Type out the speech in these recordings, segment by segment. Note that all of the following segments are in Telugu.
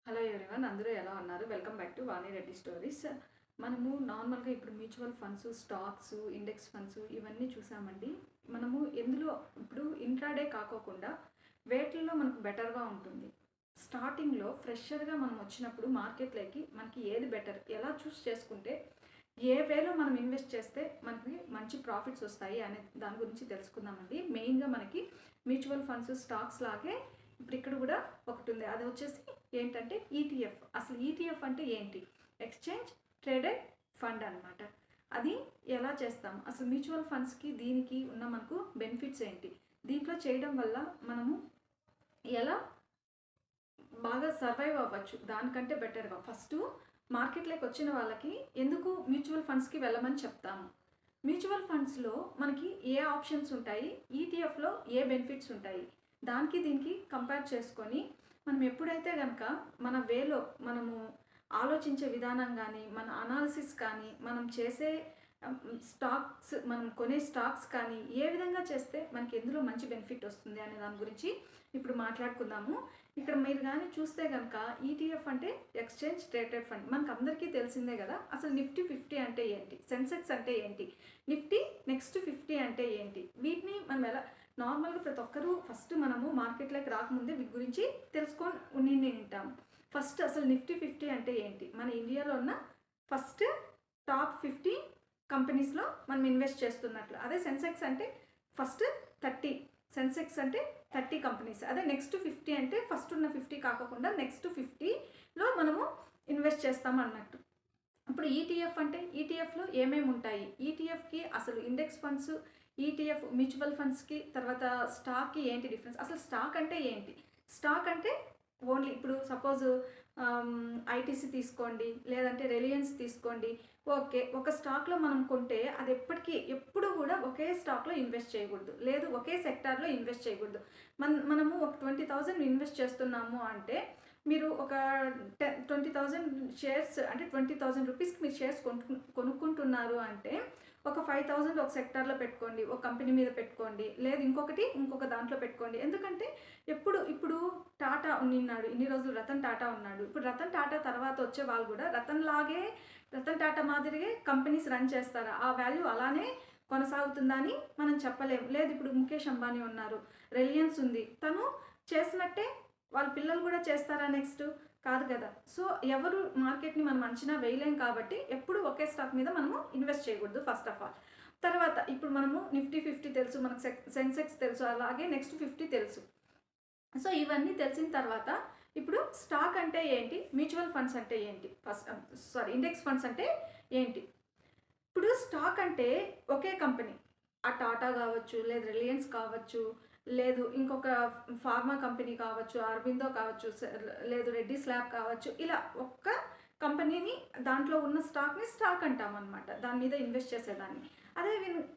హలో ఎవ్రీవన్, అందరూ ఎలా ఉన్నారు? Welcome back to Vani Reddy stories. మనము నార్మల్గా ఇప్పుడు mutual funds, stocks, index funds ఇవన్నీ చూసామండి. మనము ఎందులో ఇప్పుడు ఇంట్రాడే కాకోకుండా వేటిల్లో మనకు బెటర్గా ఉంటుంది. స్టార్టింగ్లో ఫ్రెషర్గా మనం వచ్చినప్పుడు మార్కెట్లోకి మనకి ఏది బెటర్, ఎలా చూస్ చేసుకుంటే ఏ వేలో మనం ఇన్వెస్ట్ చేస్తే మనకి మంచి ప్రాఫిట్స్ వస్తాయి అనే దాని గురించి తెలుసుకుందామండి. మెయిన్గా మనకి మ్యూచువల్ ఫండ్స్, స్టాక్స్ లాగే ఇప్పుడు ఇక్కడ కూడా ఒకటి ఉంది. అది వచ్చేసి ఏంటంటే ఈటీఎఫ్. అసలు ఈటీఎఫ్ అంటే ఏంటి? ఎక్స్చేంజ్ ట్రేడెడ్ ఫండ్ అనమాట. అది ఎలా చేస్తాం, అసలు మ్యూచువల్ ఫండ్స్కి దీనికి ఉన్న మనకు బెనిఫిట్స్ ఏంటి, దీంట్లో చేయడం వల్ల మనము ఎలా బాగా సర్వైవ్ అవ్వచ్చు దానికంటే బెటర్గా. ఫస్ట్ మార్కెట్లోకి వచ్చిన వాళ్ళకి ఎందుకు మ్యూచువల్ ఫండ్స్కి వెళ్ళమని చెప్తాము. మ్యూచువల్ ఫండ్స్లో మనకి ఏ ఆప్షన్స్ ఉంటాయి, ఈటీఎఫ్లో ఏ బెనిఫిట్స్ ఉంటాయి, దానికి దీనికి కంపేర్ చేసుకొని మనం ఎప్పుడైతే కనుక మన వేలో మనము ఆలోచించే విధానం కానీ, మన అనాలిసిస్ కానీ, మనం చేసే స్టాక్స్, మనం కొనే స్టాక్స్ కానీ ఏ విధంగా చేస్తే మనకి ఎందులో మంచి బెనిఫిట్ వస్తుంది అనే దాని గురించి ఇప్పుడు మాట్లాడుకుందాము. ఇక్కడ మీరు కానీ చూస్తే కనుక ఈటీఎఫ్ అంటే ఎక్స్చేంజ్ ట్రేడెడ్ ఫండ్. మనకు అందరికీ తెలిసిందే కదా. అసలు నిఫ్టీ 50 అంటే ఏంటి, సెన్సెక్స్ అంటే ఏంటి, నిఫ్టీ నెక్స్ట్ 50 అంటే ఏంటి, వీటిని మనం ఎలా నార్మల్గా ప్రతి ఒక్కరూ ఫస్ట్ మనము మార్కెట్లోకి రాకముందే వీటి గురించి తెలుసుకొని ఉంటాము. ఫస్ట్ అసలు నిఫ్టీ 50 అంటే ఏంటి, మన ఇండియాలో ఉన్న ఫస్ట్ టాప్ 50 కంపెనీస్లో మనం ఇన్వెస్ట్ చేస్తున్నట్లు. అదే సెన్సెక్స్ అంటే ఫస్ట్ 30, సెన్సెక్స్ అంటే 30 కంపెనీస్. అదే నెక్స్ట్ 50 అంటే ఫస్ట్ ఉన్న 50 కాకుండా నెక్స్ట్ 50లో మనము ఇన్వెస్ట్ చేస్తాం అన్నట్టు. ఇప్పుడు ఈటీఎఫ్ అంటే ఈటీఎఫ్లో ఏమేమి ఉంటాయి, ఈటీఎఫ్కి అసలు ఇండెక్స్ ఫండ్స్, ఈటీఎఫ్ మ్యూచువల్ ఫండ్స్కి, తర్వాత స్టాక్కి ఏంటి డిఫరెన్స్, అసలు స్టాక్ అంటే ఏంటి. స్టాక్ అంటే ఓన్లీ ఇప్పుడు సపోజ్ ఐటీసీ తీసుకోండి, లేదంటే రిలయన్స్ తీసుకోండి. ఓకే, ఒక స్టాక్లో మనం కొంటే అది ఎప్పుడు కూడా ఒకే స్టాక్లో ఇన్వెస్ట్ చేయకూడదు, లేదు ఒకే సెక్టార్లో ఇన్వెస్ట్ చేయకూడదు. మనము ఒక 20,000 ఇన్వెస్ట్ చేస్తున్నాము అంటే మీరు ఒక 20,000 షేర్స్ అంటే 20,000 రూపీస్కి మీరు షేర్స్ కొనుక్కుంటున్నారు అంటే ఒక 5,000 ఒక సెక్టార్లో పెట్టుకోండి, ఒక కంపెనీ మీద పెట్టుకోండి, లేదు ఇంకొక దాంట్లో పెట్టుకోండి. ఎందుకంటే ఇప్పుడు టాటా ఉన్నాడు, ఇన్ని రోజులు రతన్ టాటా ఉన్నాడు. ఇప్పుడు రతన్ టాటా తర్వాత వచ్చే వాళ్ళు కూడా రతన్ టాటా మాదిరిగే కంపెనీస్ రన్ చేస్తారా, ఆ వాల్యూ అలానే కొనసాగుతుందా అని మనం చెప్పలేము. లేదు ఇప్పుడు ముఖేష్ అంబానీ ఉన్నారు, రిలయన్స్ ఉంది, తను చేసినట్టే వాళ్ళ పిల్లలు కూడా చేస్తారా నెక్స్ట్? కాదు కదా. సో ఎవరు మార్కెట్ని మనం అంచనా వేయలేం కాబట్టి ఎప్పుడు ఒకే స్టాక్ మీద మనము ఇన్వెస్ట్ చేయకూడదు ఫస్ట్ ఆఫ్ ఆల్. తర్వాత ఇప్పుడు మనము నిఫ్టీ 50 తెలుసు, మనకు సెన్సెక్స్ తెలుసు, అలాగే నెక్స్ట్ 50 తెలుసు. సో ఇవన్నీ తెలిసిన తర్వాత ఇప్పుడు స్టాక్ అంటే ఏంటి, మ్యూచువల్ ఫండ్స్ అంటే ఏంటి, ఇండెక్స్ ఫండ్స్ అంటే ఏంటి. ఇప్పుడు స్టాక్ అంటే ఒకే కంపెనీ, ఆ టాటా కావచ్చు, లేదు రిలయన్స్ కావచ్చు, లేదు ఇంకొక ఫార్మా కంపెనీ కావచ్చు, అరబిందో కావచ్చు, లేదు రెడ్డి స్లాబ్ కావచ్చు, ఇలా ఒక్క కంపెనీని దాంట్లో ఉన్న స్టాక్ని స్టాక్ అంటాం అనమాట, దాని మీద ఇన్వెస్ట్ చేసేదాన్ని.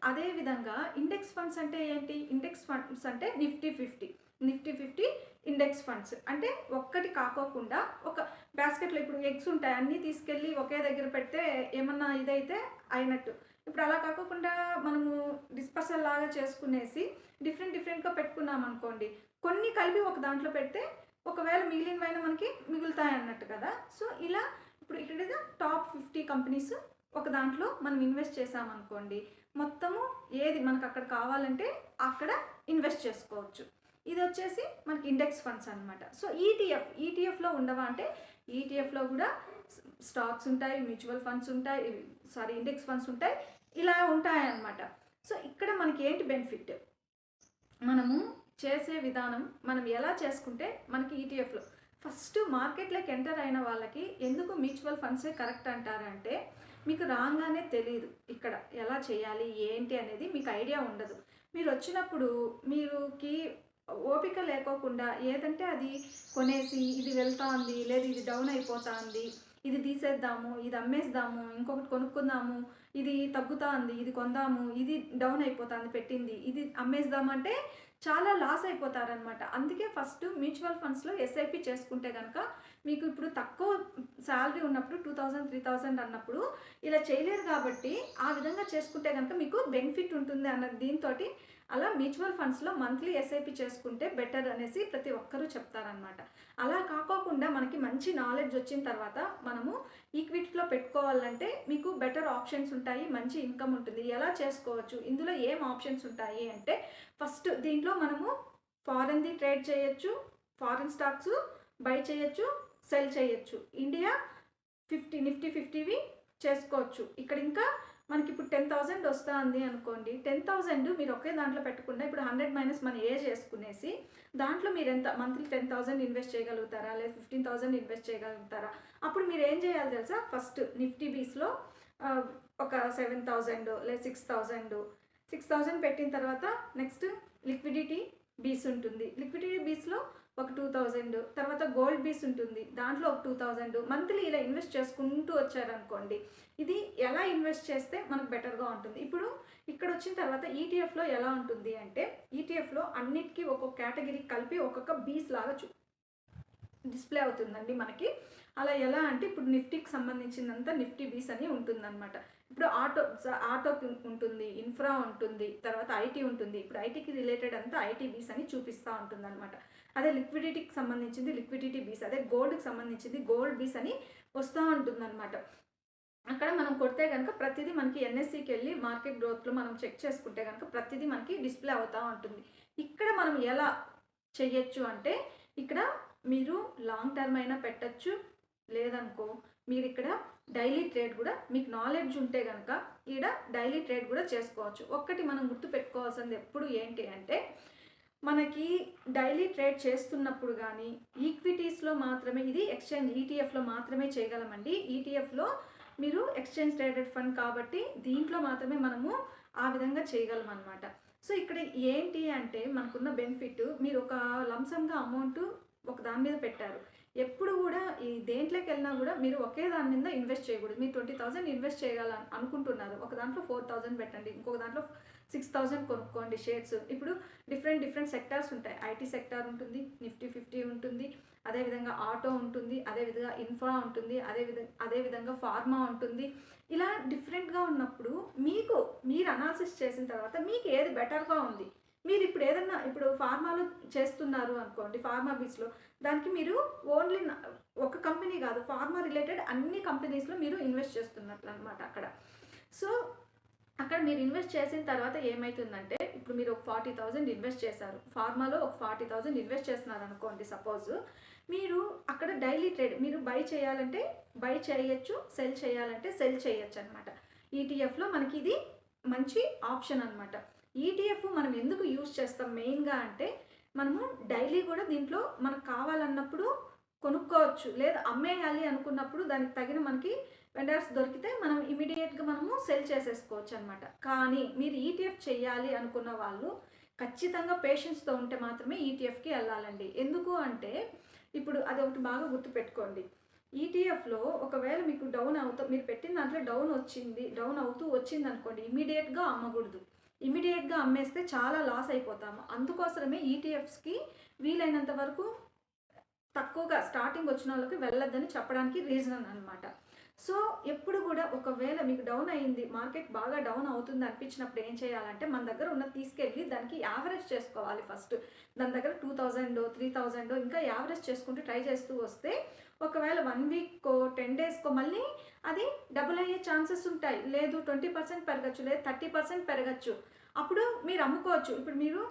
అదే విధంగా ఇండెక్స్ ఫండ్స్ అంటే ఏంటి, ఇండెక్స్ ఫండ్స్ అంటే నిఫ్టీ 50 ఇండెక్స్ ఫండ్స్ అంటే ఒక్కటి కాకోకుండా ఒక బాస్కెట్లో ఇప్పుడు ఎగ్స్ ఉంటాయి, అన్నీ తీసుకెళ్ళి ఒకే దగ్గర పెడితే ఏమన్నా ఇదైతే అయినట్టు. ఇప్పుడు అలా కాకుండా మనము డిస్పర్సల్ లాగా చేసుకునేసి డిఫరెంట్గా పెట్టుకున్నాం అనుకోండి, కొన్ని కలిపి ఒక దాంట్లో పెడితే ఒకవేళ మిగిలినవైనా మనకి మిగులుతాయి అన్నట్టు కదా. సో ఇలా ఇప్పుడు ఇక్కడ టాప్ 50 కంపెనీస్ ఒక దాంట్లో మనం ఇన్వెస్ట్ చేసామనుకోండి, మొత్తము ఏది మనకు అక్కడ కావాలంటే అక్కడ ఇన్వెస్ట్ చేసుకోవచ్చు. ఇది వచ్చేసి మనకి ఇండెక్స్ ఫండ్స్ అనమాట. సో ఈటీఎఫ్లో ఉండవా అంటే ఈటీఎఫ్లో కూడా స్టాక్స్ ఉంటాయి, మ్యూచువల్ ఫండ్స్ ఉంటాయి, ఇండెక్స్ ఫండ్స్ ఉంటాయి, ఇలా ఉంటాయి అన్నమాట. సో ఇక్కడ మనకి ఏంటి బెనిఫిట్, మనము చేసే విధానం మనం ఎలా చేసుకుంటే మనకి ఈటీఎఫ్లో ఫస్ట్ మార్కెట్లోకి ఎంటర్ అయిన వాళ్ళకి ఎందుకు మ్యూచువల్ ఫండ్సే కరెక్ట్ అంటారంటే మీకు రాగానే తెలియదు ఇక్కడ ఎలా చేయాలి ఏంటి అనేది, మీకు ఐడియా ఉండదు. మీరు వచ్చినప్పుడు మీరుకి ఓపిక లేకోకుండా ఏదంటే అది కొనేసి ఇది వెళ్తుంది, లేదు ఇది డౌన్ అయిపోతుంది, ఇది తీసేద్దాము, ఇది అమ్మేద్దాము, ఇంకొకటి కొనుక్కుందాము, ఇది తగ్గుతుంది, ఇది కొందాము, ఇది డౌన్ అయిపోతుంది పెట్టింది, ఇది అమ్మేద్దామంటే చాలా లాస్ అయిపోతారనమాట. అందుకే ఫస్ట్ మ్యూచువల్ ఫండ్స్లో ఎస్ఐపి చేసుకుంటే కనుక మీకు ఇప్పుడు తక్కువ శాలరీ ఉన్నప్పుడు 2,000 3,000 అన్నప్పుడు ఇలా చేయలేరు కాబట్టి ఆ విధంగా చేసుకుంటే కనుక మీకు బెనిఫిట్ ఉంటుంది అన్న దీంతో అలా మ్యూచువల్ ఫండ్స్లో మంత్లీ ఎస్ఐపి చేసుకుంటే బెటర్ అనేసి ప్రతి ఒక్కరూ చెప్తారనమాట. అలా కాకోకుండా మనకి మంచి నాలెడ్జ్ వచ్చిన తర్వాత మనము ఈక్విటీలో పెట్టుకోవాలంటే మీకు బెటర్ ఆప్షన్స్ ఉంటాయి, మంచి ఇన్కమ్ ఉంటుంది. ఎలా చేసుకోవచ్చు, ఇందులో ఏం ఆప్షన్స్ ఉంటాయి అంటే ఫస్ట్ దీంట్లో మనము ఫారెన్ది ట్రేడ్ చేయొచ్చు, ఫారెన్ స్టాక్స్ బై చేయొచ్చు, సెల్ చేయొచ్చు. ఇండియా నిఫ్టీ 50వి చేసుకోవచ్చు. ఇక్కడ ఇంకా మనకి ఇప్పుడు 10,000 వస్తుంది అనుకోండి, 10,000 మీరు ఒకే దాంట్లో పెట్టకుండా ఇప్పుడు 100 మైనస్ మన ఏజ్ చేసుకునేసి దాంట్లో మీరు ఎంత మంత్లీ 10,000 ఇన్వెస్ట్ చేయగలుగుతారా, లేదా 15,000 ఇన్వెస్ట్ చేయగలుగుతారా. అప్పుడు మీరు ఏం చేయాలి తెలుసా, ఫస్ట్ నిఫ్టీ బీస్లో ఒక 7,000 లేదా 6,000 పెట్టిన తర్వాత నెక్స్ట్ లిక్విడిటీ బీస్ ఉంటుంది. లిక్విడిటీ బీస్లో ఒక 2,000, తర్వాత గోల్డ్ బీస్ ఉంటుంది, దాంట్లో ఒక 2,000 మంత్లీ ఇలా ఇన్వెస్ట్ చేసుకుంటూ వచ్చారనుకోండి. ఇది ఎలా ఇన్వెస్ట్ చేస్తే మనకు బెటర్గా ఉంటుంది. ఇప్పుడు ఇక్కడ వచ్చిన తర్వాత ఈటీఎఫ్లో ఎలా ఉంటుంది అంటే, ఈటీఎఫ్లో అన్నిటికీ ఒక్కొక్క కేటగిరీ కలిపి ఒక్కొక్క బీస్ లాగా డిస్ప్లే అవుతుందండి మనకి. అలా ఎలా అంటే ఇప్పుడు నిఫ్టీకి సంబంధించినంత నిఫ్టీ బీస్ అని ఉంటుందన్నమాట. ఇప్పుడు ఆటోకి ఉంటుంది, ఇన్ఫ్రా ఉంటుంది, తర్వాత ఐటీ ఉంటుంది. ఇప్పుడు ఐటీకి రిలేటెడ్ అంతా ఐటీ బీస్ అని చూపిస్తూ ఉంటుంది అనమాట. అదే లిక్విడిటీకి సంబంధించింది లిక్విడిటీ బీస్, అదే గోల్డ్కి సంబంధించింది గోల్డ్ బీస్ అని వస్తూ ఉంటుందన్నమాట. అక్కడ మనం కొడితే కనుక ప్రతిదీ మనకి ఎన్ఎస్సికి వెళ్ళి మార్కెట్ గ్రోత్లో మనం చెక్ చేసుకుంటే కనుక ప్రతిదీ మనకి డిస్ప్లే అవుతూ ఉంటుంది. ఇక్కడ మనం ఎలా చెయ్యొచ్చు అంటే, ఇక్కడ మీరు లాంగ్ టర్మ్ అయినా పెట్టచ్చు, లేదనుకో మీరు ఇక్కడ డైలీ ట్రేడ్ కూడా మీకు నాలెడ్జ్ ఉంటే కనుక ఇక్కడ డైలీ ట్రేడ్ కూడా చేసుకోవచ్చు. ఒక్కటి మనం గుర్తు పెట్టుకోవాల్సింది ఎప్పుడు ఏంటి అంటే, మనకి డైలీ ట్రేడ్ చేస్తున్నప్పుడు కానీ ఈక్విటీస్లో మాత్రమే, ఇది ఎక్స్చేంజ్ ఈటీఎఫ్లో మాత్రమే చేయగలమండి. ఈటీఎఫ్లో మీరు ఎక్స్చేంజ్ ట్రేడెడ్ ఫండ్ కాబట్టి దీంట్లో మాత్రమే మనము ఆ విధంగా చేయగలం అనమాట. సో ఇక్కడ ఏంటి అంటే మనకున్న బెనిఫిట్, మీరు ఒక లంసంగా అమౌంట్ ఒక దాని మీద పెట్టారు. ఎప్పుడు కూడా ఈ దేంట్లోకి వెళ్ళినా కూడా మీరు ఒకే దాని మీద ఇన్వెస్ట్ చేయకూడదు. మీరు 20,000 ఇన్వెస్ట్ చేయాలని అనుకుంటున్నారు, ఒక దాంట్లో 4,000 పెట్టండి, ఇంకొక దాంట్లో 6,000 కొనుక్కోండి షేర్స్. ఇప్పుడు డిఫరెంట్ సెక్టార్స్ ఉంటాయి. ఐటీ సెక్టార్ ఉంటుంది, నిఫ్టీ 50 ఉంటుంది, అదేవిధంగా ఆటో ఉంటుంది, అదేవిధంగా ఇన్ఫ్రా ఉంటుంది, అదేవిధంగా ఫార్మా ఉంటుంది. ఇలా డిఫరెంట్గా ఉన్నప్పుడు మీరు అనాలిసిస్ చేసిన తర్వాత మీకు ఏది బెటర్గా ఉంది, మీరు ఇప్పుడు ఏదన్నా ఇప్పుడు ఫార్మాలో చేస్తున్నారు అనుకోండి, ఫార్మా బీస్లో దానికి మీరు ఓన్లీ ఒక కంపెనీ కాదు, ఫార్మా రిలేటెడ్ అన్ని కంపెనీస్లో మీరు ఇన్వెస్ట్ చేస్తున్నట్లు అనమాట అక్కడ. సో అక్కడ మీరు ఇన్వెస్ట్ చేసిన తర్వాత ఏమవుతుందంటే, ఇప్పుడు మీరు ఒక 40,000 ఇన్వెస్ట్ చేశారు, ఫార్మాలో ఒక 40,000 ఇన్వెస్ట్ చేస్తున్నారు అనుకోండి సపోజ్. మీరు అక్కడ డైలీ ట్రేడ్ మీరు బై చేయాలంటే బై చేయొచ్చు, సెల్ చేయాలంటే సెల్ చేయొచ్చు అనమాట. ఈటీఎఫ్లో మనకి ఇది మంచి ఆప్షన్ అనమాట. ఈటీఎఫ్ మనం ఎందుకు యూజ్ చేస్తాం మెయిన్గా అంటే, మనము డైలీ కూడా దీంట్లో మనకు కావాలన్నప్పుడు కొనుక్కోవచ్చు, లేదా అమ్మేయాలి అనుకున్నప్పుడు దానికి తగిన మనకి వెండర్స్ దొరికితే మనం ఇమీడియట్గా మనము సెల్ చేసేసుకోవచ్చు అనమాట. కానీ మీరు ఈటీఎఫ్ చేయాలి అనుకున్న వాళ్ళు ఖచ్చితంగా పేషెన్స్తో ఉంటే మాత్రమే ఈటీఎఫ్కి వెళ్ళాలండి. ఎందుకు అంటే, ఇప్పుడు అది ఒకటి బాగా గుర్తుపెట్టుకోండి. ఈటీఎఫ్లో ఒకవేళ మీకు మీరు పెట్టిన దాంట్లో డౌన్ అవుతూ వచ్చింది అనుకోండి, ఇమీడియట్గా అమ్మకూడదు. ఇమీడియట్గా అమ్మేస్తే చాలా లాస్ అయిపోతాము. అందుకోసమే ఈటీఎఫ్స్కి వీలైనంత వరకు తక్కువగా స్టార్టింగ్ వచ్చిన వాళ్ళకి వెళ్ళొద్దని చెప్పడానికి రీజన్ అనమాట. సో ఎప్పుడు కూడా ఒకవేళ మీకు డౌన్ అయింది, మార్కెట్ బాగా డౌన్ అవుతుంది అనిపించినప్పుడు ఏం చేయాలంటే, మన దగ్గర ఉన్న తీసుకెళ్ళి దానికి యావరేజ్ చేసుకోవాలి ఫస్ట్. దాని దగ్గర 2,000 3,000 ఇంకా యావరేజ్ చేసుకుంటూ ట్రై చేస్తూ వస్తే, ఒకవేళ 1 వీక్కో 10 డేస్కో మళ్ళీ అది డబుల్ అయ్యే ఛాన్సెస్ ఉంటాయి. లేదు 20% పెరగచ్చు, లేదు 30% పెరగచ్చు. అప్పుడు మీరు అమ్ముకోవచ్చు. ఇప్పుడు మీరు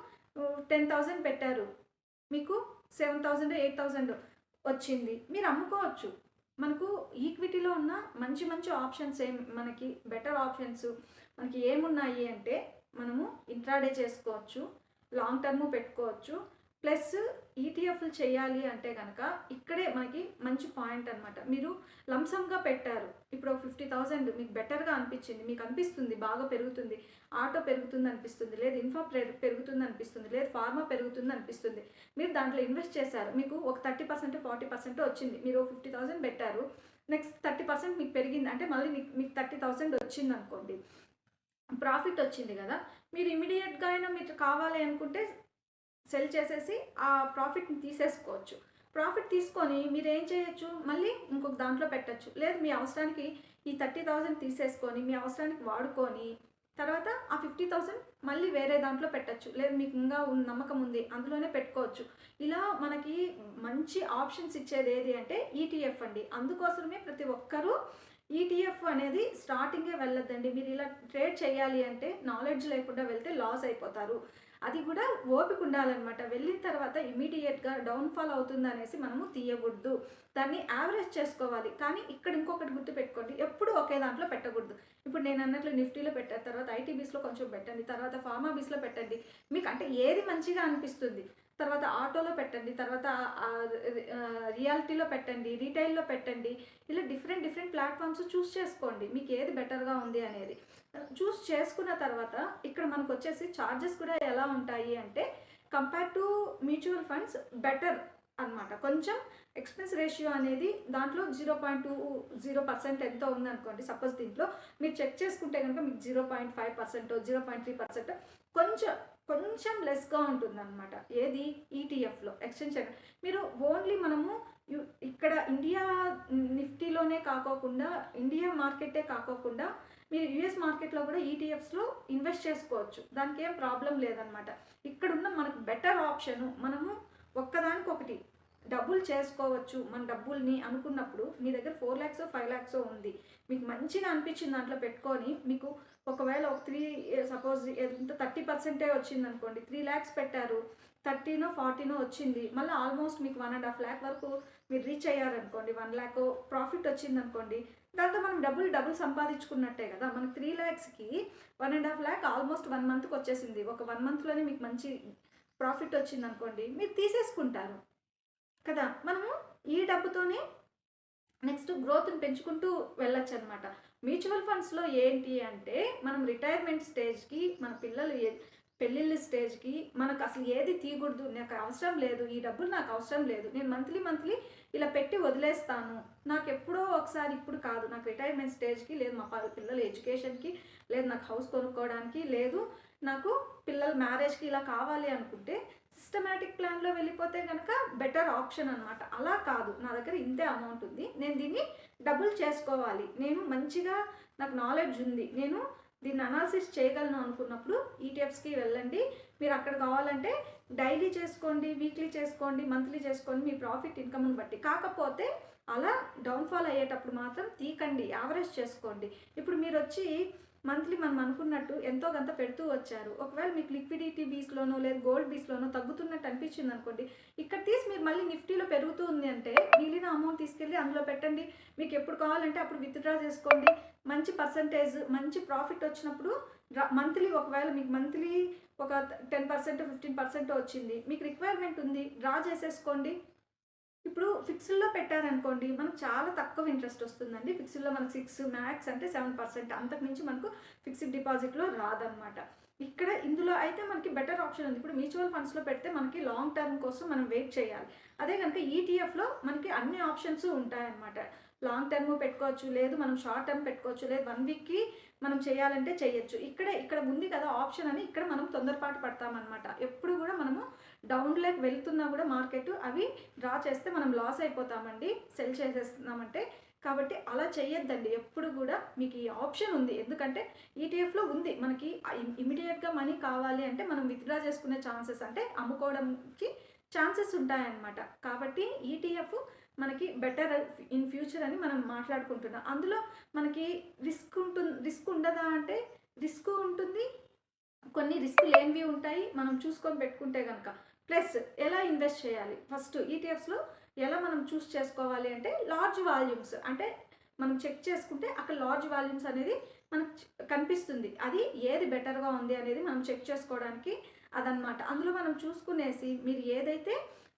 10,000 పెట్టారు, మీకు 7,000 8,000 వచ్చింది, మీరు అమ్ముకోవచ్చు. మనకు ఈక్విటీలో ఉన్న మంచి ఆప్షన్స్ మనకి బెటర్ ఆప్షన్స్ మనకి ఏమున్నాయి అంటే, మనము ఇంట్రాడే చేసుకోవచ్చు, లాంగ్ టర్మ్ పెట్టుకోవచ్చు, ప్లస్ ఈటీఎఫ్లు చేయాలి అంటే కనుక ఇక్కడే మనకి మంచి పాయింట్ అనమాట. మీరు లంసంగా పెట్టారు, ఇప్పుడు 50,000 మీకు బెటర్గా అనిపించింది, మీకు అనిపిస్తుంది బాగా పెరుగుతుంది, ఆటో పెరుగుతుంది అనిపిస్తుంది, లేదు ఇన్ఫ్రా పెరుగుతుంది అనిపిస్తుంది, లేదు ఫార్మా పెరుగుతుంది అనిపిస్తుంది, మీరు దాంట్లో ఇన్వెస్ట్ చేశారు, మీకు ఒక 30% 40% వచ్చింది. మీరు 50,000 పెట్టారు, నెక్స్ట్ 30% మీకు పెరిగింది అంటే మళ్ళీ మీకు 30,000 వచ్చింది అనుకోండి, ప్రాఫిట్ వచ్చింది కదా. మీరు ఇమీడియట్గా అయినా మీకు కావాలి అనుకుంటే సెల్ చేసేసి ఆ ప్రాఫిట్ని తీసేసుకోవచ్చు. ప్రాఫిట్ తీసుకొని మీరు ఏం చేయొచ్చు, మళ్ళీ ఇంకొక దాంట్లో పెట్టచ్చు. లేదు మీ అవసరానికి ఈ 30,000 తీసేసుకొని మీ అవసరానికి వాడుకొని తర్వాత ఆ 50,000 మళ్ళీ వేరే దాంట్లో పెట్టచ్చు, లేదు మీకు ఇంకా నమ్మకం ఉంది అందులోనే పెట్టుకోవచ్చు. ఇలా మనకి మంచి ఆప్షన్స్ ఇచ్చేది ఏది అంటే ఈటీఎఫ్ అండి. అందుకోసమే ప్రతి ఒక్కరూ ఈటీఎఫ్ అనేది స్టార్టింగే వెళ్ళొద్దండి. మీరు ఇలా ట్రేడ్ చేయాలి అంటే నాలెడ్జ్ లేకుండా వెళ్తే లాస్ అయిపోతారు. అది కూడా ఓపిక ఉండాలన్నమాట. వెళ్ళిన తర్వాత ఇమీడియట్గా డౌన్ఫాల్ అవుతుంది అనేసి మనము తీయకూడదు, దాన్ని యావరేజ్ చేసుకోవాలి. కానీ ఇక్కడ ఇంకొకటి గుర్తుపెట్టుకోండి, ఎప్పుడు ఒకే దాంట్లో పెట్టకూడదు. ఇప్పుడు నేను అన్నట్లు నిఫ్టీలో పెట్టారు, తర్వాత ఐటీబీస్లో కొంచెం పెట్టండి, తర్వాత ఫార్మా బీస్లో పెట్టండి, మీకు అంటే ఏది మంచిగా అనిపిస్తుంది, తర్వాత ఆటోలో పెట్టండి, తర్వాత రియాలిటీలో పెట్టండి, రీటైల్లో పెట్టండి. ఇలా డిఫరెంట్ డిఫరెంట్ ప్లాట్ఫామ్స్ చూస్ చేసుకోండి మీకు ఏది బెటర్గా ఉంది అనేది. చూస్ చేసుకున్న తర్వాత ఇక్కడ మనకు వచ్చేసి ఛార్జెస్ కూడా ఎలా ఉంటాయి అంటే compare to mutual funds better అనమాట. కొంచెం ఎక్స్పెన్స్ రేషియో అనేది దాంట్లో 0.20% ఎంతో ఉందనుకోండి. సపోజ్ దీంట్లో మీరు చెక్ చేసుకుంటే కనుక మీకు 0.5%, 0.3% కొంచెం లెస్గా ఉంటుందన్నమాట. ఏది ఈటీఎఫ్లో ఎక్స్చేంజ్ మీరు ఓన్లీ మనము ఇక్కడ ఇండియా నిఫ్టీలోనే కాకోకుండా, ఇండియా మార్కెటే కాకోకుండా మీరు యూఎస్ మార్కెట్లో కూడా ఈటీఎఫ్స్లో ఇన్వెస్ట్ చేసుకోవచ్చు, దానికి ఏం ప్రాబ్లం లేదనమాట. ఇక్కడున్న మనకు బెటర్ ఆప్షను, మనము ఒక్కదానికొకటి డబ్బులు చేసుకోవచ్చు మన డబ్బుల్ని అనుకున్నప్పుడు. మీ దగ్గర 4 lakhs 5 lakhs ఉంది, మీకు మంచిగా అనిపించింది దాంట్లో పెట్టుకొని, మీకు ఒకవేళ ఒక సపోజ్ ఎంత 30% వచ్చింది అనుకోండి, 3 lakhs పెట్టారు, 30నో 40నో వచ్చింది, మళ్ళీ ఆల్మోస్ట్ మీకు 1.5 lakh వరకు మీరు రీచ్ అయ్యారనుకోండి, 1 lakh ప్రాఫిట్ వచ్చింది అనుకోండి, దాంతో మనం డబుల్ సంపాదించుకున్నట్టే కదా. మనకు 3 lakhsకి 1.5 lakh ఆల్మోస్ట్ 1 monthకి వచ్చేసింది. ఒక 1 monthలోనే మీకు మంచి ప్రాఫిట్ వచ్చింది అనుకోండి, మీరు తీసేసుకుంటారు కదా. మనము ఈ డబ్బుతోనే నెక్స్ట్ గ్రోత్ని పెంచుకుంటూ వెళ్ళొచ్చు అనమాట. మ్యూచువల్ ఫండ్స్లో ఏంటి అంటే మనం రిటైర్మెంట్ స్టేజ్కి, మన పిల్లలు పెళ్ళిళ్ళ స్టేజ్కి మనకు అసలు ఏది తీయకూడదు. నాకు అవసరం లేదు, ఈ డబ్బులు నాకు అవసరం లేదు, నేను మంత్లీ ఇలా పెట్టి వదిలేస్తాను, నాకు ఎప్పుడో ఒకసారి, ఇప్పుడు కాదు, నాకు రిటైర్మెంట్ స్టేజ్కి, లేదు మా పిల్లల ఎడ్యుకేషన్కి, లేదు నాకు హౌస్ కొనుక్కోవడానికి, లేదు నాకు పిల్లల మ్యారేజ్కి ఇలా కావాలి అనుకుంటే సిస్టమేటిక్ ప్లాన్లో వెళ్ళిపోతే కనుక బెటర్ ఆప్షన్ అనమాట. అలా కాదు, నా దగ్గర ఇంతే అమౌంట్ ఉంది, నేను దీన్ని డబుల్ చేసుకోవాలి, నేను మంచిగా నాకు నాలెడ్జ్ ఉంది, నేను దీన్ని అనాలిసిస్ చేయగలను అనుకున్నప్పుడు ఈటీఎఫ్స్కి వెళ్ళండి. మీరు అక్కడ కావాలంటే డైలీ చేసుకోండి, వీక్లీ చేసుకోండి, మంత్లీ చేసుకోండి, మీ ప్రాఫిట్ ఇన్కమ్ని బట్టి. కాకపోతే అలా డౌన్ఫాల్ అయ్యేటప్పుడు మాత్రం తీకండి, యావరేజ్ చేసుకోండి. ఇప్పుడు మీరు వచ్చి మంత్లీ మనం అనుకున్నట్టు ఎంతో కొంత పెడుతూ వచ్చారు, ఒకవేళ మీకు లిక్విడిటీ బీస్లోనో లేదు గోల్డ్ బీస్లోనో తగ్గుతున్నట్టు అనిపించింది అనుకోండి, ఇక్కడ తీసి మీరు మళ్ళీ నిఫ్టీలో పెరుగుతూ ఉంది అంటే మిగిలిన అమౌంట్ తీసుకెళ్ళి అందులో పెట్టండి. మీకు ఎప్పుడు కావాలంటే అప్పుడు విత్డ్రా చేసుకోండి. మంచి పర్సంటేజ్, మంచి ప్రాఫిట్ వచ్చినప్పుడు మంత్లీ, ఒకవేళ మీకు మంత్లీ ఒక 10% 15% వచ్చింది, మీకు రిక్వైర్మెంట్ ఉంది, డ్రా చేసేసుకోండి. ఇప్పుడు ఫిక్స్డ్లో పెట్టారనుకోండి మనకు చాలా తక్కువ ఇంట్రెస్ట్ వస్తుందండి. ఫిక్స్డ్లో మనకు 6 మ్యాక్స్ అంటే 7%, అంతకుమించి మనకు ఫిక్స్డ్ డిపాజిట్లో రాదనమాట. ఇక్కడ ఇందులో అయితే మనకి బెటర్ ఆప్షన్ ఉంది. ఇప్పుడు మ్యూచువల్ ఫండ్స్లో పెడితే మనకి లాంగ్ టర్మ్ కోసం మనం వెయిట్ చేయాలి. అదే కనుక ఈటీఎఫ్లో మనకి అన్ని ఆప్షన్స్ ఉంటాయన్నమాట. లాంగ్ టర్మ్ పెట్టుకోవచ్చు, లేదు మనం షార్ట్ టర్మ్ పెట్టుకోవచ్చు, లేదు 1 weekకి మనం చేయాలంటే చేయొచ్చు. ఇక్కడ ఉంది కదా ఆప్షన్ అని, ఇక్కడ మనం తొందరపాటు పడతామన్నమాట. ఎప్పుడు కూడా మనము డౌన్లోకి వెళ్తున్నా కూడా మార్కెట్ అవి డ్రా చేస్తే మనం లాస్ అయిపోతామండి, సెల్ చేసేస్తున్నామంటే. కాబట్టి అలా చేయొద్దండి ఎప్పుడు కూడా. మీకు ఈ ఆప్షన్ ఉంది, ఎందుకంటే ఈటీఎఫ్లో ఉంది, మనకి ఇమీడియట్గా మనీ కావాలి అంటే మనం విత్డ్రా చేసుకునే ఛాన్సెస్, అంటే అమ్ముకోవడానికి ఛాన్సెస్ ఉంటాయన్నమాట. కాబట్టి ఈటీఎఫ్ మనకి బెటర్ ఇన్ ఫ్యూచర్ అని మనం మాట్లాడుకుంటున్నాం. అందులో మనకి రిస్క్ ఉండదా అంటే రిస్క్ ఉంటుంది, కొన్ని రిస్క్ లేనివి ఉంటాయి, మనం చూసుకొని పెట్టుకుంటే కనుక. ప్లస్ ఎలా ఇన్వెస్ట్ చేయాలి, ఫస్ట్ ఈటీఎఫ్స్లో ఎలా మనం చూస్ చేసుకోవాలి అంటే లార్జ్ వాల్యూమ్స్, అంటే మనం చెక్ చేసుకుంటే అక్కడ లార్జ్ వాల్యూమ్స్ అనేది మనకు కనిపిస్తుంది, అది ఏది బెటర్గా ఉంది అనేది మనం చెక్ చేసుకోవడానికి అదనమాట. అందులో మనం చూసుకునేసి మీరు ఏదైతే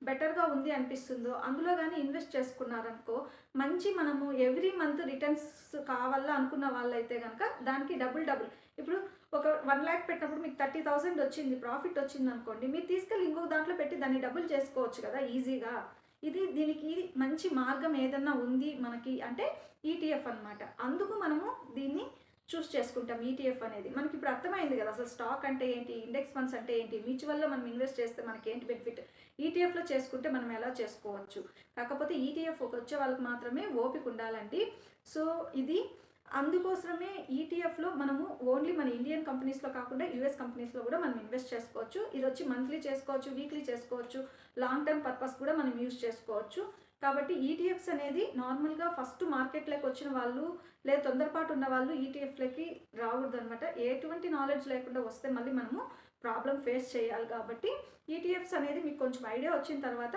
బెటర్గా ఉంది అనిపిస్తుందో అందులో కానీ ఇన్వెస్ట్ చేసుకున్నారనుకో, మంచి మనము ఎవ్రీ మంత్ రిటర్న్స్ కావాలా అనుకున్న వాళ్ళైతే కనుక దానికి డబుల్. ఇప్పుడు ఒక 1 lakh పెట్టినప్పుడు మీకు 30,000 వచ్చింది, ప్రాఫిట్ వచ్చింది అనుకోండి, మీరు తీసుకెళ్ళి ఇంకొక దాంట్లో పెట్టి దాన్ని డబుల్ చేసుకోవచ్చు కదా ఈజీగా. దీనికి మంచి మార్గం ఏదన్నా ఉంది మనకి అంటే ఈటీఎఫ్ అనమాట. అందుకు మనము దీన్ని చూస్ చేసుకుంటాం. ఈటీఎఫ్ అనేది మనకి ఇప్పుడు అర్థమైంది కదా, అసలు స్టాక్ అంటే ఏంటి, ఇండెక్స్ ఫండ్స్ అంటే ఏంటి, మ్యూచువల్లో మనం ఇన్వెస్ట్ చేస్తే మనకి ఏంటి బెనిఫిట్, ఈటీఎఫ్లో చేసుకుంటే మనం ఎలా చేసుకోవచ్చు. కాకపోతే ఈటీఎఫ్ వచ్చే వాళ్ళకి మాత్రమే ఓపిక ఉండాలండి. సో ఇది అందుకోసమే ఈటీఎఫ్లో మనము ఓన్లీ మన ఇండియన్ కంపెనీస్లో కాకుండా యూఎస్ కంపెనీస్లో కూడా మనం ఇన్వెస్ట్ చేసుకోవచ్చు. ఇది వచ్చి మంత్లీ చేసుకోవచ్చు, వీక్లీ చేసుకోవచ్చు, లాంగ్ టర్మ్ పర్పస్ కూడా మనం యూజ్ చేసుకోవచ్చు. కాబట్టి ఈటీఎఫ్స్ అనేది నార్మల్గా ఫస్ట్ మార్కెట్లోకి వచ్చిన వాళ్ళు లేదా తొందరపాటు ఉన్న వాళ్ళు ఈటీఎఫ్లకి రాకూడదు అనమాట. ఎటువంటి నాలెడ్జ్ లేకుండా వస్తే మళ్ళీ మనము ప్రాబ్లం ఫేస్ చేయాలి. కాబట్టి ఈటీఎఫ్స్ అనేది మీకు కొంచెం ఐడియా వచ్చిన తర్వాత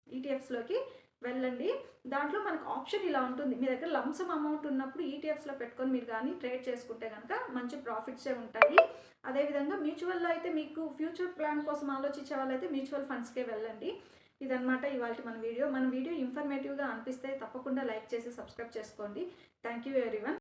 ఈటీఎఫ్స్లోకి వెళ్ళండి. దాంట్లో మనకు ఆప్షన్ ఇలా ఉంటుంది. మీ దగ్గర లంసమ్ అమౌంట్ ఉన్నప్పుడు ఈటీఎఫ్స్లో పెట్టుకొని మీరు కానీ ట్రేడ్ చేసుకుంటే కనుక మంచి ప్రాఫిట్సే ఉంటాయి. అదేవిధంగా మ్యూచువల్లో అయితే మీకు ఫ్యూచర్ ప్లాన్ కోసం ఆలోచించే వాళ్ళైతే మ్యూచువల్ ఫండ్స్కే వెళ్ళండి. ఇదన్నమాట ఇవాళ మన వీడియో ఇన్ఫర్మేటివ్గా అనిపిస్తే తప్పకుండా లైక్ చేసి సబ్స్క్రైబ్ చేసుకోండి. Thank you everyone.